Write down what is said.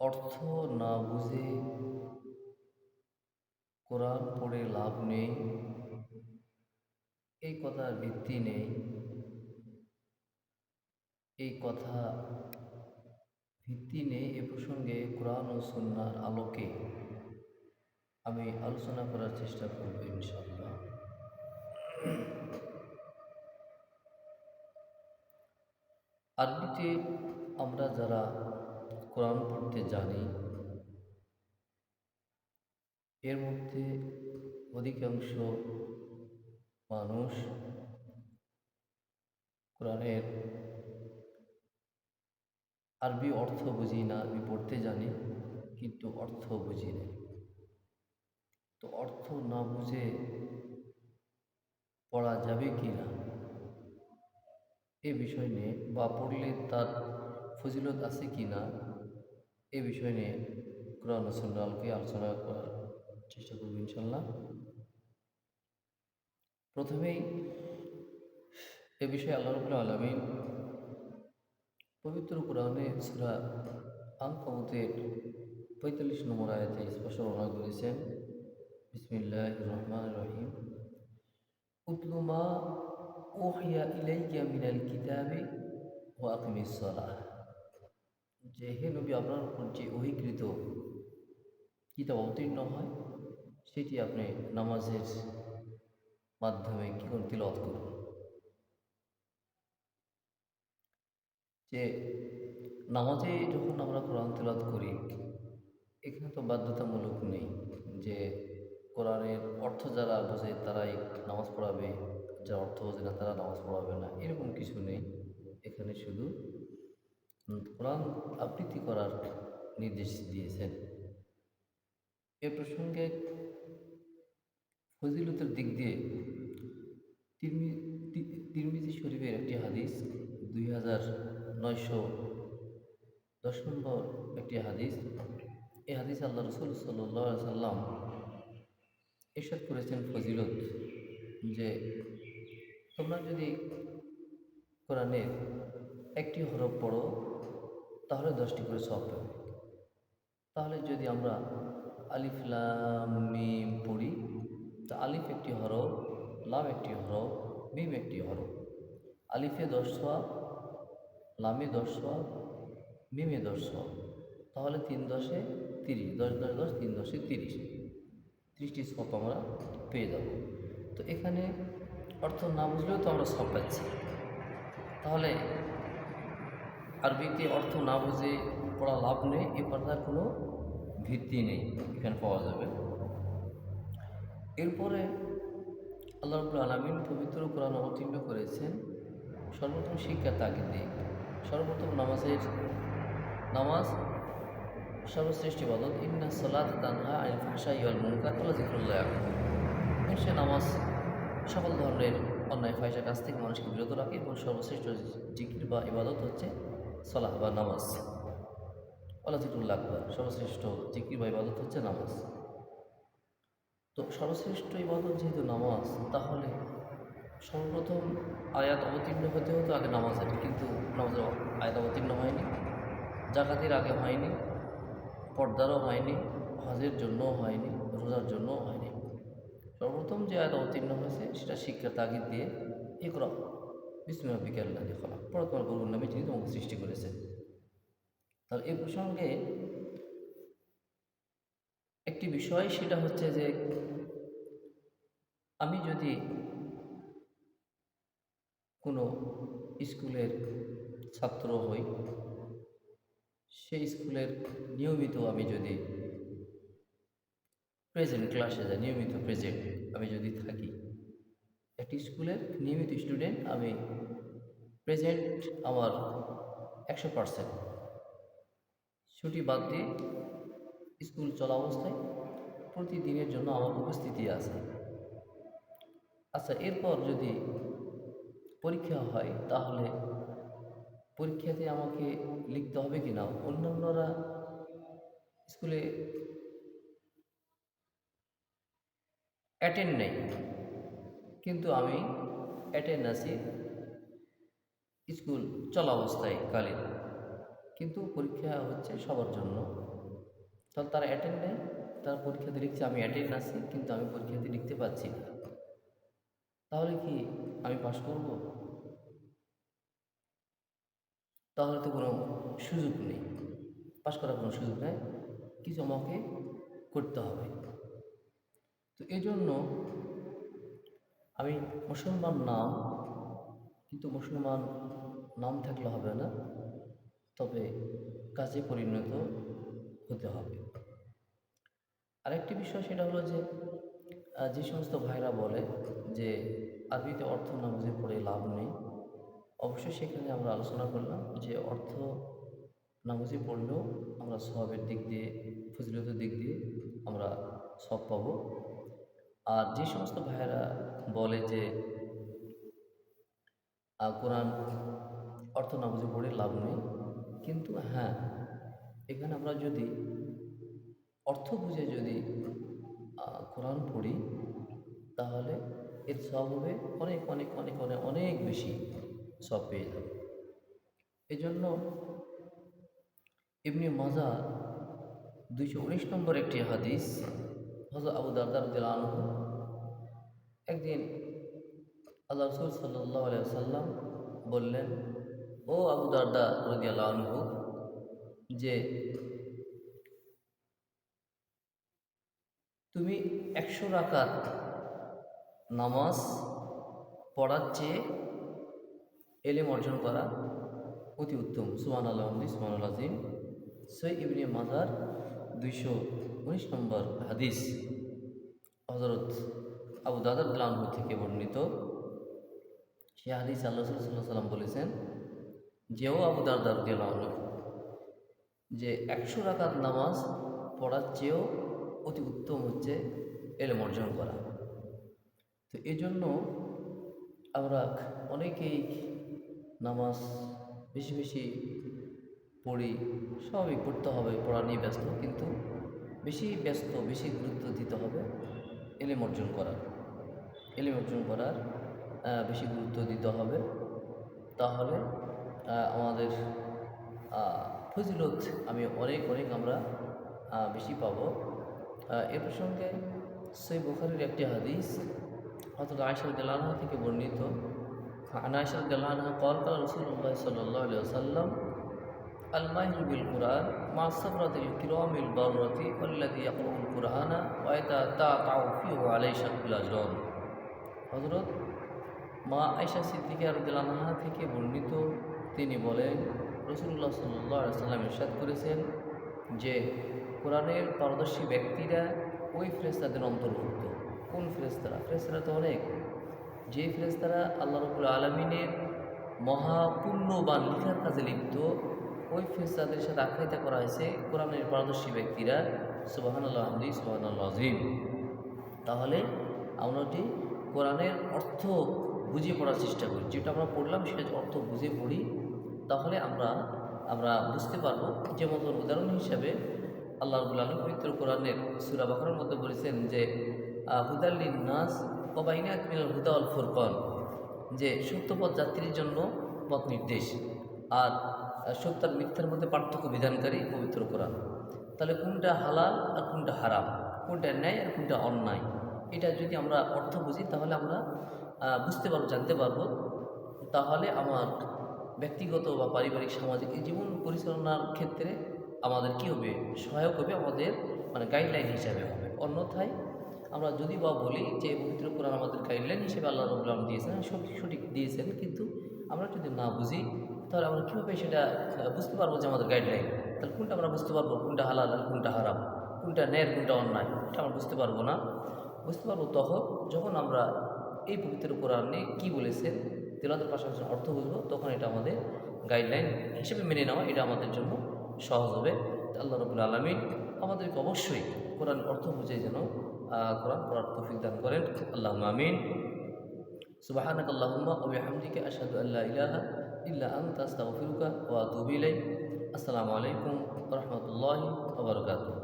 অর্থ না বুঝে কোরআন পড়ে লাভ নেই, এই কথার ভিত্তি নেই। এই কথা ভিত্তি নেই এ প্রসঙ্গে কোরআন ও সুন্নাহর আলোকে আমি আলোচনা করার চেষ্টা করব ইনশাআল্লাহ। আরবিতে আমরা যারা কোরআন পড়তে জানি, এর মধ্যে অধিকাংশ মানুষ কোরআনের আরবি অর্থ বুঝি না, আরবি পড়তে জানি কিন্তু অর্থ বুঝি না। তো অর্থ না বুঝে পড়া যাবে কি না এ বিষয় নিয়ে, বা পড়লে তার ফজিলত আছে কি না এ বিষয় নিয়ে কোরআন ও সুন্নাহকে আলোচনা করার চেষ্টা করব ইনশাল্লাহ। প্রথমেই এ বিষয়ে আল্লাহ রাব্বুল আলামিন পবিত্র কোরআনে সূরা আনকাবুতের ৪৫ নম্বর আয়াতে স্পষ্ট বর্ণনা করেছেন, বিসমিল্লাহির রহমানির রহিম, উতলু মা উহিয়া ইলাইকা মিনাল কিতাবি ওয়া আকিমিস সালাহ। যে হে নবী, আপনার উপর যে ওহীকৃত কিতাব অবতীর্ণ হয় সেটি আপনি নামাজের মাধ্যমে কি করুন, তিলাওয়াত করুন। যে নামাজে যখন আমরা কোরআন তিলাওয়াত করি, এখানে তো বাধ্যতামূলক নেই যে কোরআনের অর্থ যারা বোঝে তারাই নামাজ পড়াবে, যারা অর্থ বোঝে না তারা নামাজ পড়াবে না, এরকম কিছু নেই। এখানে শুধু কোরআন আবৃত্তি করার নির্দেশ দিয়েছেন। এ প্রসঙ্গে ফজিলতের দিক দিয়ে তিরমিজি শরীফের একটি হাদিস, 2910 নম্বর একটি হাদিস। এই হাদিস আল্লাহ রসুল সাল্লাল্লাহু আলাইহি সাল্লাম ইরশাদ করেছেন ফজিলত, যে তোমরা যদি কোরআনের একটি হরফ পড়ো তাহলে 10টি করে সওয়াব পাবে। তাহলে যদি আমরা আলিফ লাম মিম পড়ি, তো আলিফ একটি হরফ, লাম একটি হরফ, মিম একটি হরফ। আলিফে 10 সওয়াব, লামে 10 সওয়াব, মিমে 10 সওয়াব। তাহলে 3 10 30, 10 10 10, 3 10 30, 30টি সওয়াব আমরা পেয়ে যাব। তো এখানে অর্থ না বুঝলেও তো আমরা সওয়াব পাচ্ছি। তাহলে আরবিতে অর্থ না বুঝে পড়া লাভ নেই, এ কথার কোনো ভিত্তি নেই, এখানে পাওয়া যাবে। এরপরে আল্লাহ রাব্বুল আলামিন পবিত্র কোরআন অবতীর্ণ করেছেন সর্বপ্রথম শিক্ষার তাগিদ দিয়ে। সর্বপ্রথম নামাজ সর্বশ্রেষ্ঠ ইবাদত। ইন্নাস সালাতা তানহা আনিল ফাহশাই ওয়াল মুনকার ওয়া যিকরুল্লাহ আকবার। সে নামাজ সকল ধরনের অন্যায় ফাহিশা কাজ থেকে মানুষকে বিরত রাখে, এবং সর্বশ্রেষ্ঠ জিকির বা ইবাদত হচ্ছে সালাহ বা নামাজ। ওয়া যিকরুল্লাহ আকবার, সর্বশ্রেষ্ঠ জিকির বা ইবাদত হচ্ছে নামাজ। তো সর্বশ্রেষ্ঠ ইবাদত যেহেতু নামাজ, তাহলে সর্বপ্রথম আয়াত অবতীর্ণ হতে হতো আগে নামাজের, কিন্তু নামাজের আয়াত অবতীর্ণ হয়নি, জাকাতের আগে হয়নি, পর্দারও হয়নি, হজের জন্যও হয়নি, রোজার জন্যও হয়নি। সর্বপ্রথম যে আয়াত অবতীর্ণ হয়েছে সেটা শিক্ষার তাগিদ দিয়ে, ইকরা বিসমি রাব্বিকাল্লাযী খলাক, পড়ো তোমার প্রভুর নামে যিনি তোমাকে সৃষ্টি করেছেন। তাহলে এই প্রসঙ্গে একটি বিষয়, সেটা হচ্ছে যে আমি যদি কোনো স্কুলের ছাত্র হই, সেই স্কুলের নিয়মিত আমি যদি প্রেজেন্ট ক্লাসে যাই, নিয়মিত প্রেজেন্ট আমি যদি থাকি, একটি স্কুলের নিয়মিত স্টুডেন্ট, আমি প্রেজেন্ট আমার 100%, ছুটি বাদ দিয়ে স্কুল চলা অবস্থায় প্রতিদিনের জন্য আমার উপস্থিতি আছে। আচ্ছা, এরপর যদি পরীক্ষা হয়, তাহলে পরীক্ষাতে আমাকে লিখতে হবে কি না? অন্যান্যরা স্কুলে অ্যাটেন্ড নেই, কিন্তু আমি অ্যাটেন্ড আছি স্কুল চলা অবস্থায় কালীন। কিন্তু পরীক্ষা হচ্ছে সবার জন্য। তাহলে তারা অ্যাটেন্ড নেই, তারা পরীক্ষাতে লিখছে আমি অ্যাটেন্ড আছি কিন্তু আমি পরীক্ষাতে লিখতে পারছি না, তাহলে কি আমি পাশ করব? তাহলে তো কোনো সুযোগ নেই, পাশ করার কোনো সুযোগ নেই, কিছু আমাকে করতে হবে। তো এই জন্য আমি মুসলমান নাম, কিন্তু মুসলমান নাম থাকলে হবে না, তবে কাজে পরিণত হতে হবে। আরেকটি বিষয় সেটা হলো যে যে সমস্ত ভাইরা বলে যে আরবিতে অর্থ না বুঝে পড়ে লাভ নেই, অবশ্যই সেখানে আমরা আলোচনা করলাম যে অর্থ না বুঝে পড়লেও আমরা সওয়াবের দিক দিয়ে, ফজিলতের দিক দিয়ে আমরা সওয়াব পাবো। আর যে সমস্ত ভাইয়েরা বলে যে কোরআন অর্থ না বুঝে পড়ে লাভ নেই, কিন্তু হ্যাঁ, এখানে আমরা যদি অর্থ বুঝে যদি কোরআন পড়ি তাহলে এর সওয়াব হবে অনেক অনেক অনেক অনেক অনেক বেশি সওয়াব পেয়ে যাবে। এই জন্য ইবনে মাজাহ 219 নম্বর একটি হাদিস, হযরত আবু দারদা রাদিয়াল্লাহু আনহু একদিন আল্লাহ রাসূল সাল্লাল্লাহু আলাইহি ওয়াসাল্লাম বললেন, ও আবু দারদা রাদিয়াল্লাহু আনহু, যে তুমি 100 রাকাত নামাজ পড়ার চেয়ে এলেম অর্জন করা অতি উত্তম। সুবহানাল্লাহ, সুবহানাল্লাহ আযীম। সহিহ ইবনে মাজাহ 219 নম্বর হাদিস, হযরত আবু দারদা রাদিয়াল্লাহু আনহু থেকে বর্ণিত। সেই হাদিস আল্লাহ রাসূল সাল্লাল্লাহু আলাইহি ওয়াসাল্লাম বলেছেন যে, ও আবু দারদা রাদিয়াল্লাহু আনহু, যে 100 রাকাত নামাজ পড়ার চেয়েও অতি উত্তম হচ্ছে এলেম অর্জন করা। তো এই জন্য আমরা অনেকেই নামাজ বেশি বেশি পড়ি, স্বাভাবিক পড়তে হবে, পড়া নিয়ে ব্যস্ত, কিন্তু বেশি ব্যস্ত, বেশি গুরুত্ব দিতে হবে এলেম অর্জন করার, এলেম অর্জন করার বেশি গুরুত্ব দিতে হবে। তাহলে আমাদের ফজিলত আমি অনেক অনেক আমরা বেশি পাবো। এ প্রসঙ্গে সহিহ বুখারীর একটি হাদিস, হযরত আয়েশা রাদিয়াল্লাহু আনহা থেকে বর্ণিত। আন আয়েশা রাদিয়াল্লাহু আনহা قال قال رسول الله صلى الله عليه وسلم الماهر بالقرآن مع الصبرة الكرام البررة والذي يقرأ القرآن ويتتعتع فيه عليه شق الأجران। হযরত মা আয়েশা সিদ্দিকা রাদিয়াল্লাহু আনহা থেকে বর্ণিত, তিনি বলেন রাসূলুল্লাহ সাল্লাল্লাহু আলাইহি ওয়াসাল্লাম ইরশাদ করেছেন যে কোরআনের পারদর্শী ব্যক্তিরা ওই ফেরেশতাদের অন্তর্ভুক্ত। কোন ফেরেশতারা? ফেরেশতারা তো অনেক। যে ফেরেশতারা আল্লাহ রাব্বুল আলামিনের মহাপুণ্যবান লিখার কাজে লিপ্ত, ওই ফেরেশতাদের সাথে আখ্যায়িত করা হয়েছে কোরআনের পারদর্শী ব্যক্তিরা। সুবহানাল্লাহ, সুবহানাল্লাহ আযীম। তাহলে আমরা যদি কোরআনের অর্থ বুঝে পড়ার চেষ্টা করি, যেটা আমরা পড়লাম সেটা অর্থ বুঝে পড়ি, তাহলে আমরা বুঝতে পারবো। যেমন উদাহরণ হিসাবে আল্লাহ রাব্বুল আলামিন পবিত্র কোরআনের সূরা বাকারার মধ্যে বলেছেন যে হুদাল লিন-নাস ওয়া বাইনাত মিনাল হুদা ওয়াল ফুরকান, যে সত্যপথ যাত্রীর জন্য পথ নির্দেশ আর সত্য আর মিথ্যার মধ্যে পার্থক্য বিধানকারী পবিত্র কোরআন। তাহলে কোনটা হালাল আর কোনটা হারাম, কোনটা ন্যায় আর কোনটা অন্যায়, এটা যদি আমরা অর্থ বুঝি তাহলে আমরা বুঝতে পারবো, জানতে পারবো। তাহলে আমার ব্যক্তিগত বা পারিবারিক সামাজিক এই জীবন পরিচালনার ক্ষেত্রে আমাদের কী হবে, সহায়ক হবে, আমাদের মানে গাইডলাইন হিসাবে হবে। অন্যথায় আমরা যদি বা বলি যে পবিত্র কোরআন আমাদের গাইডলাইন হিসেবে আল্লাহ রাব্বুল আলামিন দিয়েছেন, সঠিক দিয়েছেন, কিন্তু আমরা যদি না বুঝি তাহলে আমরা কীভাবে সেটা বুঝতে পারবো যে আমাদের গাইডলাইন? তাহলে কোনটা আমরা বুঝতে পারবো কোনটা হালাল আর কোনটা হারাম, কোনটা ন্যায় কোনটা অন্যায়, এটা আমরা বুঝতে পারবো না। বুঝতে পারবো যখন আমরা এই পবিত্র কোরআনে কী বলেছেন তেলাওয়াতের পাশাপাশি অর্থ বুঝবো, তখন এটা আমাদের গাইডলাইন হিসেবে মেনে নেওয়া এটা আমাদের জন্য সহজ হবে। আল্লাহ রাব্বুল আলামিন আমাদেরকে অবশ্যই কোরআন অর্থ বুঝে যেন কোরআন পড়ার তৌফিক দান করেন। আল্লাহুম্মা আমিন। সুবহানাকাল্লাহুম্মা ওয়া বিহামদিকা আশহাদু আল্লা ইলাহা ইল্লা আনতা আস্তাগফিরুকা ওয়া আতুবু ইলাইক। আসসালামু আলাইকুম ওয়া রাহমাতুল্লাহি ওয়া বারাকাতুহু।